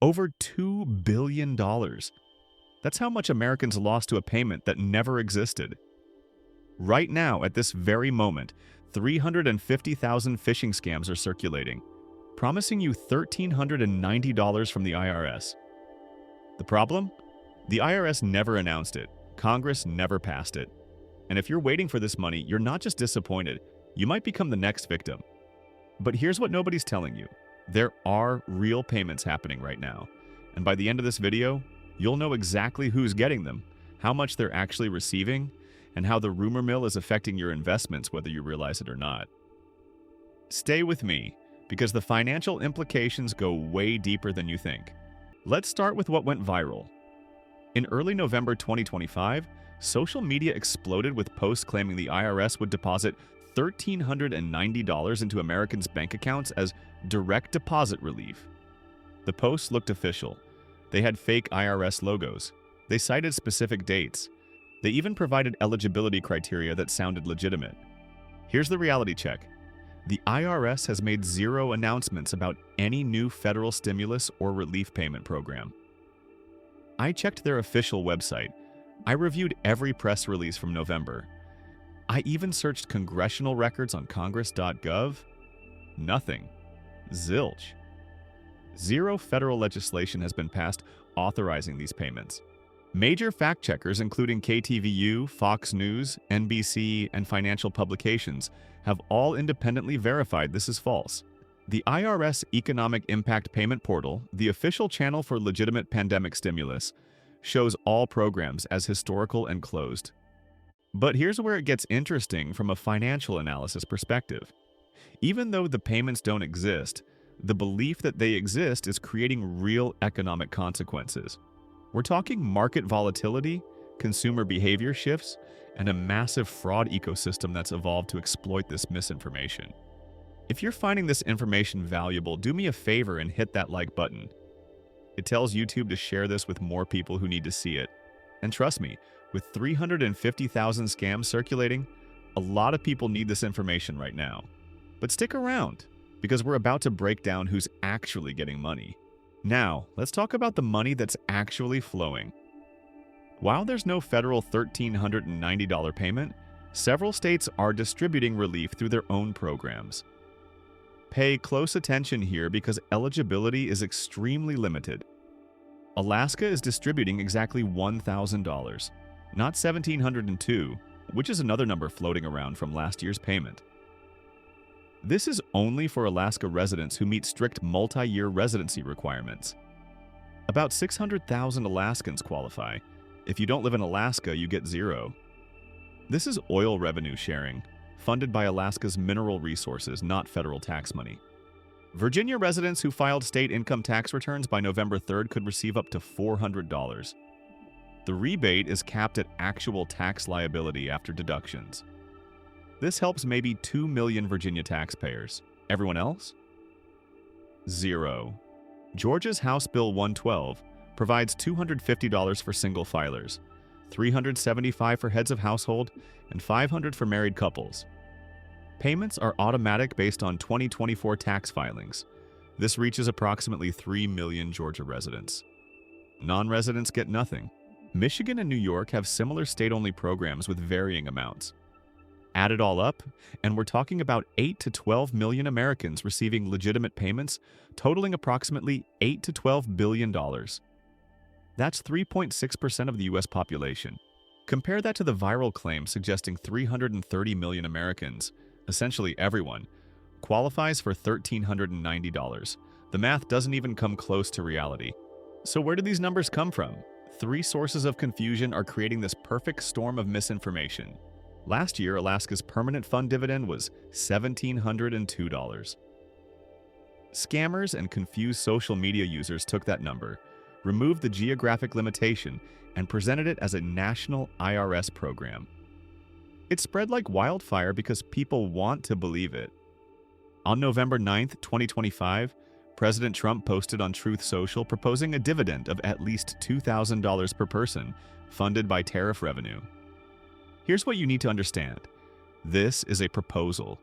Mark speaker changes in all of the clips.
Speaker 1: Over $2 billion. That's how much Americans lost to a payment that never existed. Right now, at this very moment, 350,000 phishing scams are circulating, promising you $1,390 from the IRS. The problem? The IRS never announced it. Congress never passed it. And if you're waiting for this money, you're not just disappointed, you might become the next victim. But here's what nobody's telling you. There are real payments happening right now. And by the end of this video, you'll know exactly who's getting them, how much they're actually receiving, and how the rumor mill is affecting your investments whether you realize it or not. Stay with me, because the financial implications go way deeper than you think. Let's start with what went viral. In early November 2025, social media exploded with posts claiming the IRS would deposit $1,390 into Americans' bank accounts as direct deposit relief. The posts looked official. They had fake IRS logos. They cited specific dates. They even provided eligibility criteria that sounded legitimate. Here's the reality check. The IRS has made zero announcements about any new federal stimulus or relief payment program. I checked their official website. I reviewed every press release from November. I even searched Congressional records on Congress.gov. Nothing. Zilch. Zero federal legislation has been passed authorizing these payments. Major fact-checkers, including KTVU, Fox News, NBC, and financial publications, have all independently verified this is false. The IRS Economic Impact Payment Portal, the official channel for legitimate pandemic stimulus, shows all programs as historical and closed. But here's where it gets interesting from a financial analysis perspective. Even though the payments don't exist, the belief that they exist is creating real economic consequences. We're talking market volatility, consumer behavior shifts, and a massive fraud ecosystem that's evolved to exploit this misinformation. If you're finding this information valuable, do me a favor and hit that like button. It tells YouTube to share this with more people who need to see it. And trust me, with 350,000 scams circulating, a lot of people need this information right now. But stick around, because we're about to break down who's actually getting money. Now, let's talk about the money that's actually flowing. While there's no federal $1,390 payment, several states are distributing relief through their own programs. Pay close attention here because eligibility is extremely limited. Alaska is distributing exactly $1,000, not $1,702, which is another number floating around from last year's payment. This is only for Alaska residents who meet strict multi-year residency requirements. About 600,000 Alaskans qualify. If you don't live in Alaska, you get zero. This is oil revenue sharing, funded by Alaska's mineral resources, not federal tax money. Virginia residents who filed state income tax returns by November 3rd could receive up to $400. The rebate is capped at actual tax liability after deductions. This helps maybe 2 million Virginia taxpayers. Everyone else? Zero. Georgia's House Bill 112 provides $250 for single filers, $375 for heads of household, and $500 for married couples. Payments are automatic based on 2024 tax filings. This reaches approximately 3 million Georgia residents. Non-residents get nothing. Michigan and New York have similar state-only programs with varying amounts. Add it all up, and we're talking about 8 to 12 million Americans receiving legitimate payments, totaling approximately $8 to $12 billion. That's 3.6% of the U.S. population. Compare that to the viral claim suggesting 330 million Americans, essentially everyone, qualifies for $1,390. The math doesn't even come close to reality. So where do these numbers come from? Three sources of confusion are creating this perfect storm of misinformation. Last year, Alaska's permanent fund dividend was $1,702. Scammers and confused social media users took that number, removed the geographic limitation, and presented it as a national IRS program. It spread like wildfire because people want to believe it. On November 9th, 2025, President Trump posted on Truth Social proposing a dividend of at least $2,000 per person, funded by tariff revenue. Here's what you need to understand. This is a proposal.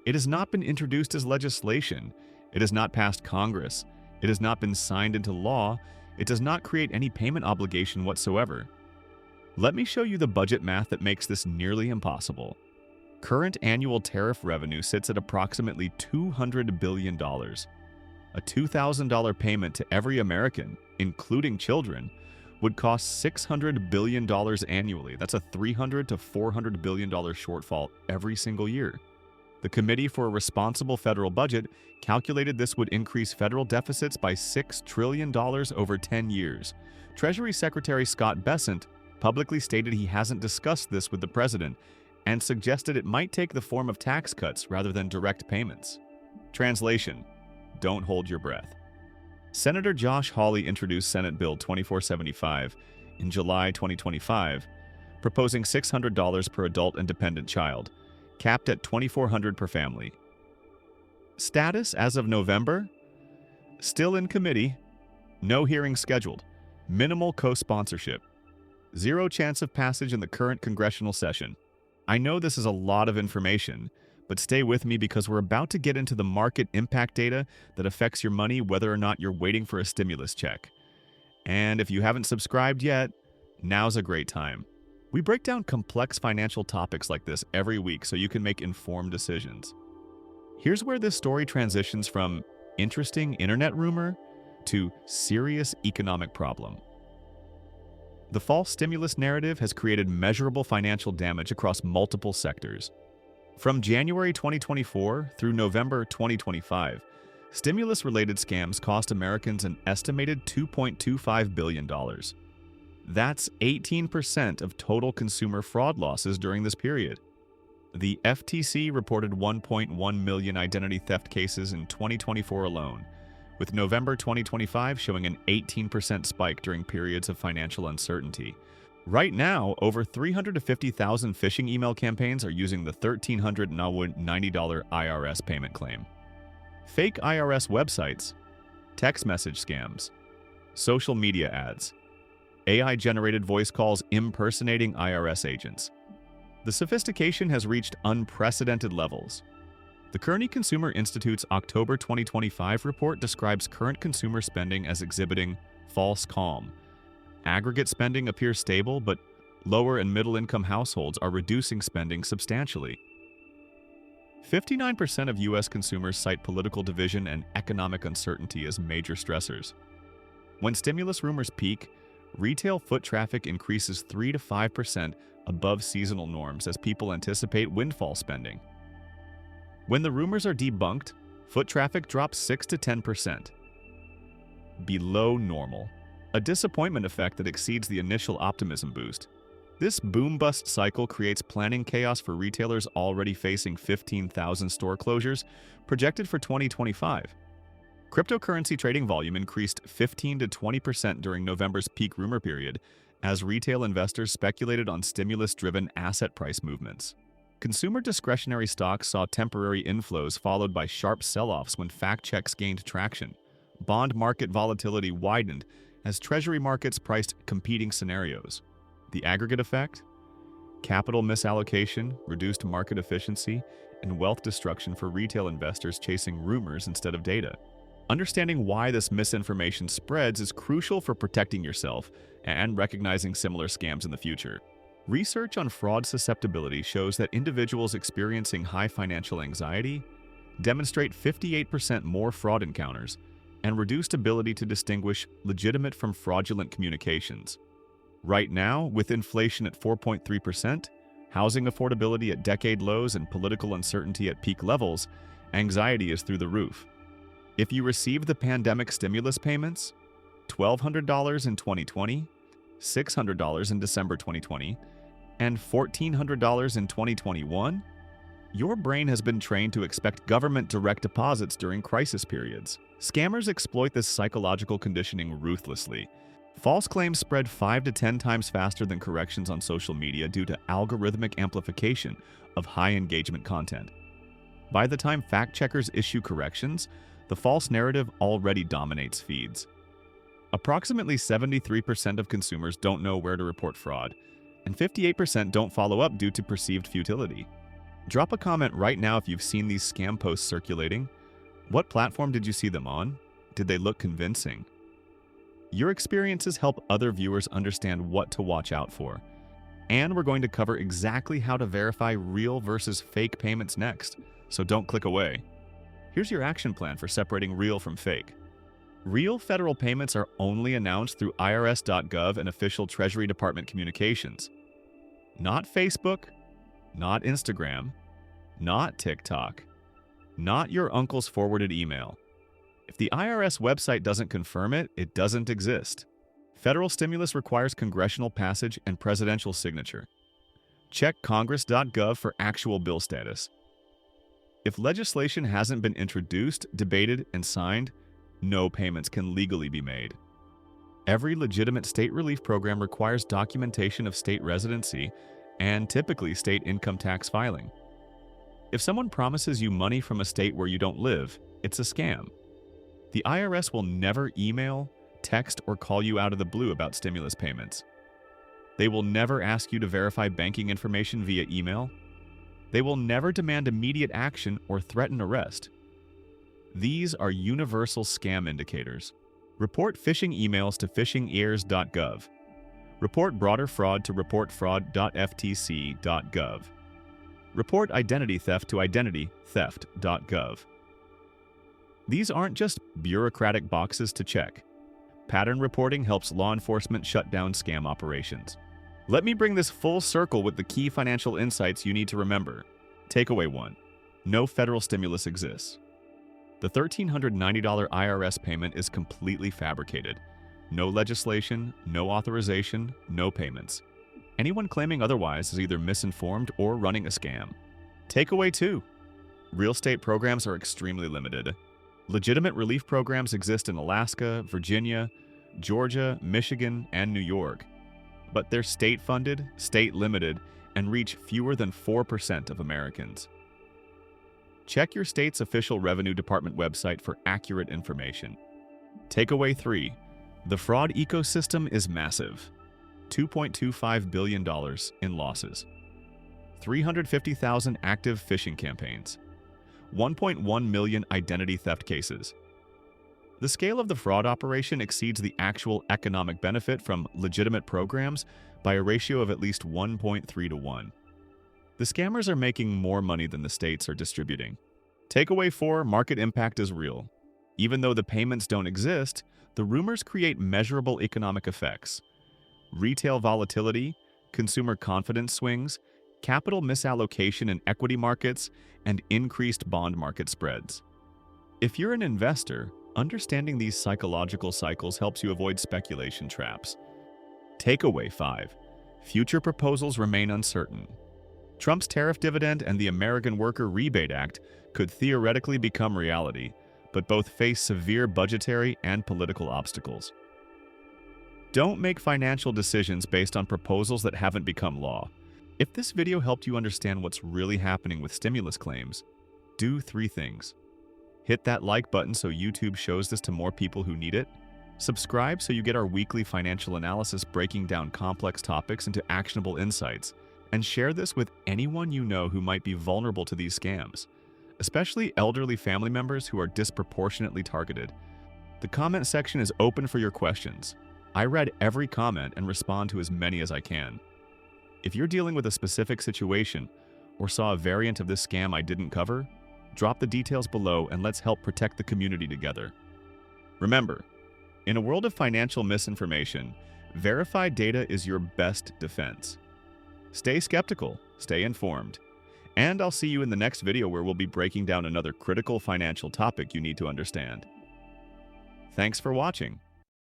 Speaker 1: It has not been introduced as legislation. It has not passed Congress. It has not been signed into law. It does not create any payment obligation whatsoever. Let me show you the budget math that makes this nearly impossible. Current annual tariff revenue sits at approximately $200 billion. A $2,000 payment to every American, including children, would cost $600 billion annually. That's a $300 to $400 billion shortfall every single year. The Committee for a Responsible Federal Budget calculated this would increase federal deficits by $6 trillion over 10 years. Treasury Secretary Scott Bessent publicly stated he hasn't discussed this with the president and suggested it might take the form of tax cuts rather than direct payments. Translation: don't hold your breath. Senator Josh Hawley introduced Senate Bill 2475 in July 2025, proposing $600 per adult and dependent child, capped at $2,400 per family. Status as of November? Still in committee, no hearing scheduled, minimal co-sponsorship, zero chance of passage in the current congressional session. I know this is a lot of information, but stay with me because we're about to get into the market impact data that affects your money whether or not you're waiting for a stimulus check. And if you haven't subscribed yet, now's a great time. We break down complex financial topics like this every week so you can make informed decisions. Here's where this story transitions from interesting internet rumor to serious economic problem. The false stimulus narrative has created measurable financial damage across multiple sectors. From January 2024 through November 2025, stimulus-related scams cost Americans an estimated $2.25 billion. That's 18% of total consumer fraud losses during this period. The FTC reported 1.1 million identity theft cases in 2024 alone, with November 2025 showing an 18% spike during periods of financial uncertainty. Right now, over 350,000 phishing email campaigns are using the $1,390 IRS payment claim. Fake IRS websites, text message scams, social media ads, AI-generated voice calls impersonating IRS agents. The sophistication has reached unprecedented levels. The Kearney Consumer Institute's October 2025 report describes current consumer spending as exhibiting false calm. Aggregate spending appears stable, but lower and middle-income households are reducing spending substantially. 59% of U.S. consumers cite political division and economic uncertainty as major stressors. When stimulus rumors peak, retail foot traffic increases 3 to 5% above seasonal norms as people anticipate windfall spending. When the rumors are debunked, foot traffic drops 6 to 10%. Below normal. A disappointment effect that exceeds the initial optimism boost. This boom-bust cycle creates planning chaos for retailers already facing 15,000 store closures projected for 2025. Cryptocurrency trading volume increased 15 to 20% during November's peak rumor period as retail investors speculated on stimulus-driven asset price movements. Consumer discretionary stocks saw temporary inflows followed by sharp sell-offs when fact checks gained traction. Bond market volatility widened as treasury markets priced competing scenarios. The aggregate effect? Capital misallocation, reduced market efficiency, and wealth destruction for retail investors chasing rumors instead of data. Understanding why this misinformation spreads is crucial for protecting yourself and recognizing similar scams in the future. Research on fraud susceptibility shows that individuals experiencing high financial anxiety demonstrate 58% more fraud encounters and reduced ability to distinguish legitimate from fraudulent communications. Right now, with inflation at 4.3%, housing affordability at decade lows, and political uncertainty at peak levels, anxiety is through the roof. If you received the pandemic stimulus payments, $1,200 in 2020, $600 in December 2020, and $1,400 in 2021, your brain has been trained to expect government direct deposits during crisis periods. Scammers exploit this psychological conditioning ruthlessly. False claims spread 5 to 10 times faster than corrections on social media due to algorithmic amplification of high-engagement content. By the time fact-checkers issue corrections, the false narrative already dominates feeds. Approximately 73% of consumers don't know where to report fraud, and 58% don't follow up due to perceived futility. Drop a comment right now if you've seen these scam posts circulating. What platform did you see them on? did they look convincing? Your experiences help other viewers understand what to watch out for. And we're going to cover exactly how to verify real versus fake payments next, so don't click away. Here's your action plan for separating real from fake. Real federal payments are only announced through IRS.gov and official Treasury Department communications. Not Facebook, not Instagram, not TikTok, not your uncle's forwarded email. If the IRS website doesn't confirm it, it doesn't exist. Federal stimulus requires congressional passage and presidential signature. Check Congress.gov for actual bill status. If legislation hasn't been introduced, debated, and signed, no payments can legally be made. Every legitimate state relief program requires documentation of state residency and typically state income tax filing. If someone promises you money from a state where you don't live, it's a scam. The IRS will never email, text, or call you out of the blue about stimulus payments. They will never ask you to verify banking information via email. They will never demand immediate action or threaten arrest. These are universal scam indicators. Report phishing emails to phishingears.gov. Report broader fraud to reportfraud.ftc.gov. Report identity theft to identitytheft.gov. These aren't just bureaucratic boxes to check. Pattern reporting helps law enforcement shut down scam operations. Let me bring this full circle with the key financial insights you need to remember. Takeaway 1. No federal stimulus exists. The $1,390 IRS payment is completely fabricated. No legislation, no authorization, no payments. Anyone claiming otherwise is either misinformed or running a scam. Takeaway 2. Real estate programs are extremely limited. Legitimate relief programs exist in Alaska, Virginia, Georgia, Michigan, and New York. But they're state-funded, state-limited, and reach fewer than 4% of Americans. Check your state's official Revenue Department website for accurate information. Takeaway 3. The fraud ecosystem is massive. $2.25 billion in losses. 350,000 active phishing campaigns. 1.1 million identity theft cases. The scale of the fraud operation exceeds the actual economic benefit from legitimate programs by a ratio of at least 1.3 to 1. The scammers are making more money than the states are distributing. Takeaway 4, market impact is real. Even though the payments don't exist, the rumors create measurable economic effects. Retail volatility, consumer confidence swings, capital misallocation in equity markets, and increased bond market spreads. If you're an investor, understanding these psychological cycles helps you avoid speculation traps. Takeaway 5. Future proposals remain uncertain. Trump's tariff dividend and the American Worker Rebate Act could theoretically become reality, but both face severe budgetary and political obstacles. Don't make financial decisions based on proposals that haven't become law. If this video helped you understand what's really happening with stimulus claims, do 3 things. Hit that like button so YouTube shows this to more people who need it. Subscribe so you get our weekly financial analysis breaking down complex topics into actionable insights. And share this with anyone you know who might be vulnerable to these scams, especially elderly family members who are disproportionately targeted. The comment section is open for your questions. I read every comment and respond to as many as I can. If you're dealing with a specific situation or saw a variant of this scam I didn't cover, drop the details below and let's help protect the community together. Remember, in a world of financial misinformation, verified data is your best defense. Stay skeptical, stay informed, and I'll see you in the next video where we'll be breaking down another critical financial topic you need to understand. Thanks for watching.